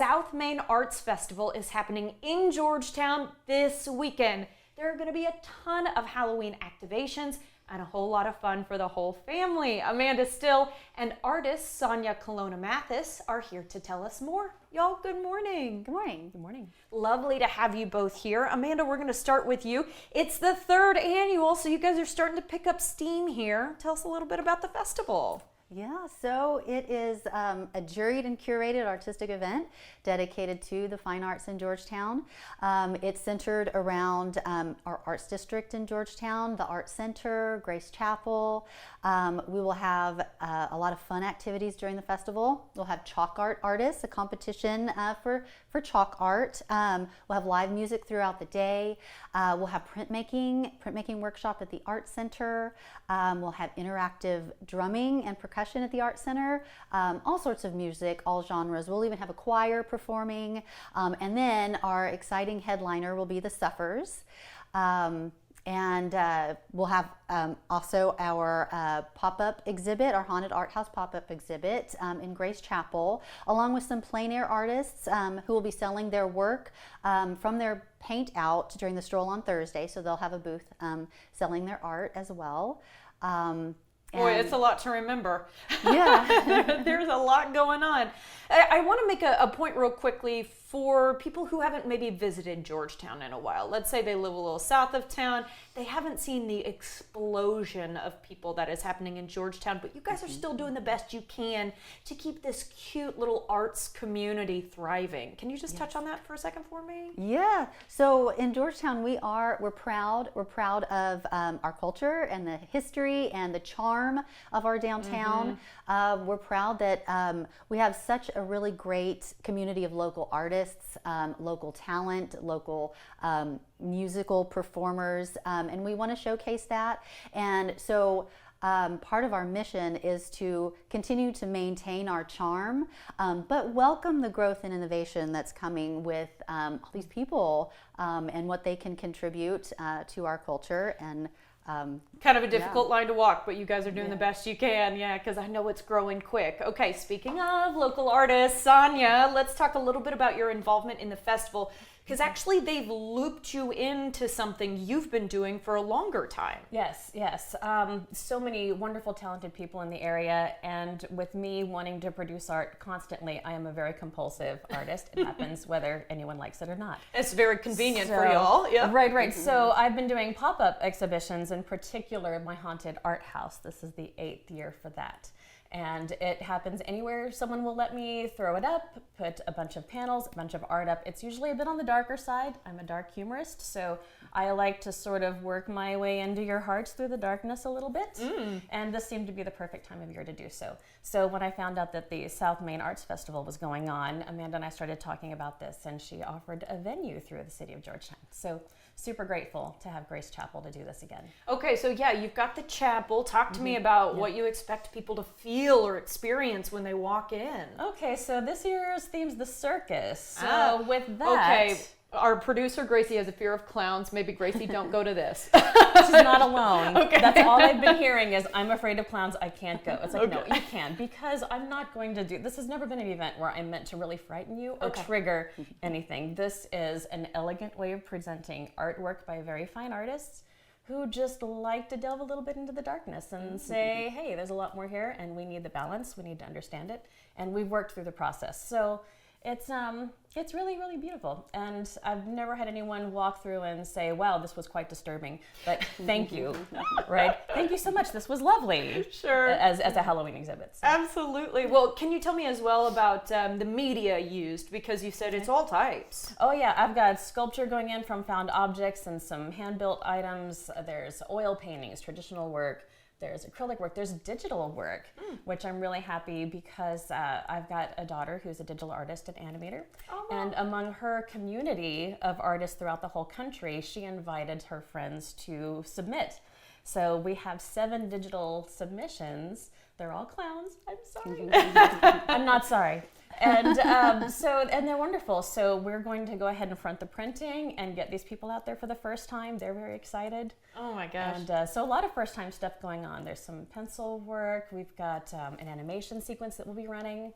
South Main Arts Festival is happening in Georgetown this weekend. There are going to be a ton of Halloween activations and a whole lot of fun for the whole family. Amanda Still and artist Sonia Colonna Mathis are here to tell us more. Y'all, good morning. Good morning. Good morning. Lovely to have you both here. Amanda, we're going to start with you. It's the third annual, so you guys are starting to pick up steam here. Tell us a little bit about the festival. Yeah, so it is a juried and curated artistic event dedicated to the fine arts in Georgetown. It's centered around our arts district in Georgetown, the Art Center, Grace Chapel. We will have a lot of fun activities during the festival. We'll have chalk art artists, a competition for chalk art. We'll have live music throughout the day. We'll have printmaking workshop at the Art Center. We'll have interactive drumming and percussion at the Art Center, all sorts of music, all genres. We'll even have a choir performing, and then our exciting headliner will be the Suffers. And we'll have also our pop-up exhibit, our Haunted Art House pop-up exhibit in Grace Chapel, along with some plein air artists who will be selling their work from their paint out during the stroll on Thursday. So they'll have a booth selling their art as well. Boy, it's a lot to remember. Yeah. There's a lot going on. I want to make a point real quickly for people who haven't maybe visited Georgetown in a while. Let's say they live a little south of town. They haven't seen the explosion of people that is happening in Georgetown, but you guys are still doing the best you can to keep this cute little arts community thriving. Can you just touch on that for a second for me? Yeah. So in Georgetown, we're proud. We're proud of our culture and the history and the charm of our downtown. We're proud that we have such a really great community of local artists, local talent, local musical performers, and we want to showcase that. And so part of our mission is to continue to maintain our charm, but welcome the growth and innovation that's coming with all these people and what they can contribute to our culture. And kind of a difficult line to walk, but you guys are doing the best you can. Yeah, because I know it's growing quick. Okay, speaking of local artists, Sonia, let's talk a little bit about your involvement in the festival, because actually they've looped you into something you've been doing for a longer time. Yes. So many wonderful, talented people in the area, and with me wanting to produce art constantly, I am a very compulsive artist. It happens whether anyone likes it or not. It's very convenient for y'all. Yeah. Right. So I've been doing pop-up exhibitions, in particular my Haunted Art House. This is the 8th year for that. And it happens anywhere someone will let me throw it up, put a bunch of panels, a bunch of art up. It's usually a bit on the darker side. I'm a dark humorist, so I like to sort of work my way into your hearts through the darkness a little bit. And this seemed to be the perfect time of year to do so. So when I found out that the South Main Arts Festival was going on, Amanda and I started talking about this, and she offered a venue through the city of Georgetown. So super grateful to have Grace Chapel to do this again. Okay, so yeah, you've got the chapel. Talk to me about what you expect people to feel or experience when they walk in. Okay, so this year's theme's the circus. So with that... Okay, our producer Gracie has a fear of clowns. Maybe Gracie, don't go to this. She's not alone. Okay. That's all I've been hearing is, I'm afraid of clowns, I can't go. It's like, no, you can, because I'm not going to do, this has never been an event where I'm meant to really frighten you or trigger anything. This is an elegant way of presenting artwork by very fine artists who just like to delve a little bit into the darkness and say, hey, there's a lot more here, and we need the balance, we need to understand it, and we've worked through the process. So it's really, really beautiful, and I've never had anyone walk through and say, wow, this was quite disturbing, but thank you, right? Thank you so much, this was lovely. Sure. As a Halloween exhibit. So. Absolutely. Well, can you tell me as well about the media used, because you said it's all types. Oh yeah, I've got sculpture going in from found objects and some hand-built items. There's oil paintings, traditional work. There's acrylic work, there's digital work, which I'm really happy because I've got a daughter who's a digital artist and animator. Oh, wow. And among her community of artists throughout the whole country, she invited her friends to submit. So we have 7 digital submissions. They're all clowns. I'm sorry. I'm not sorry. And and they're wonderful. So we're going to go ahead and front the printing and get these people out there for the first time. They're very excited. Oh my gosh. And so a lot of first time stuff going on. There's some pencil work. We've got an animation sequence that we'll be running.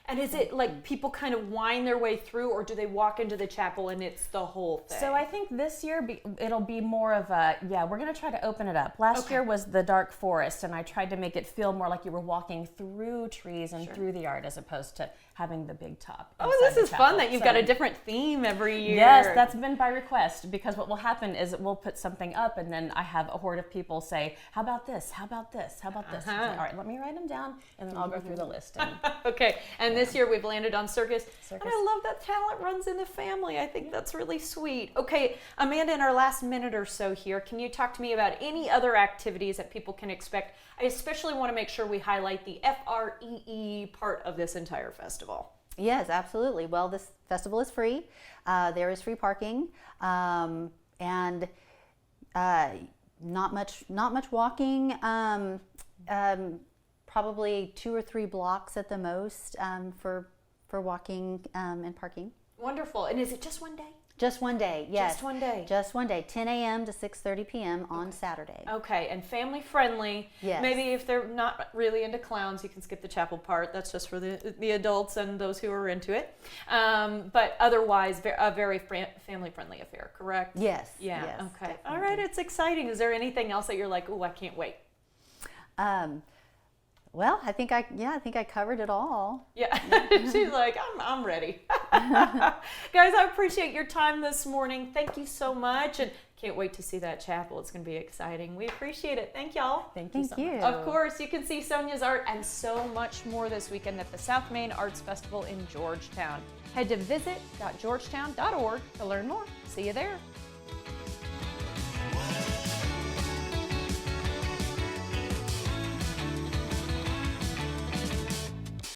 And is it like people kind of wind their way through, or do they walk into the chapel and it's the whole thing? So I think this year it'll be more of a, we're going to try to open it up. Last year was the dark forest, and I tried to make it feel more like you were walking through trees and through the art as opposed to having the big top. Oh, this is fun that you've got a different theme every year. Yes, that's been by request, because what will happen is we'll put something up and then I have a horde of people say, how about this? How about this? How about this? Like, all right, let me write them down and then I'll go through the list. And, okay, and this year we've landed on circus. And I love that talent runs in the family. I think that's really sweet. Okay, Amanda, in our last minute or so here, can you talk to me about any other activities that people can expect? I especially want to make sure we highlight the FREE part of this entire festival. Yes, absolutely. Well, this festival is free. There is free parking, and not much walking. Probably 2 or 3 blocks at the most for walking and parking. Wonderful. And is it just one day? Just one day, yes. Just one day. Just one day, 10 a.m. to 6:30 p.m. on Saturday. Okay, and family friendly. Yes. Maybe if they're not really into clowns, you can skip the chapel part. That's just for the adults and those who are into it. But otherwise, a very family friendly affair, correct? Yes. Yeah. Yes, Okay. definitely. All right. It's exciting. Is there anything else that you're like, oh, I can't wait? Well, I think I covered it all. Yeah. She's like, I'm ready. Guys, I appreciate your time this morning. Thank you so much. And can't wait to see that chapel. It's going to be exciting. We appreciate it. Thank y'all. Thank you so much. Of course, you can see Sonia's art and so much more this weekend at the South Main Arts Festival in Georgetown. Head to visit.georgetown.org to learn more. See you there.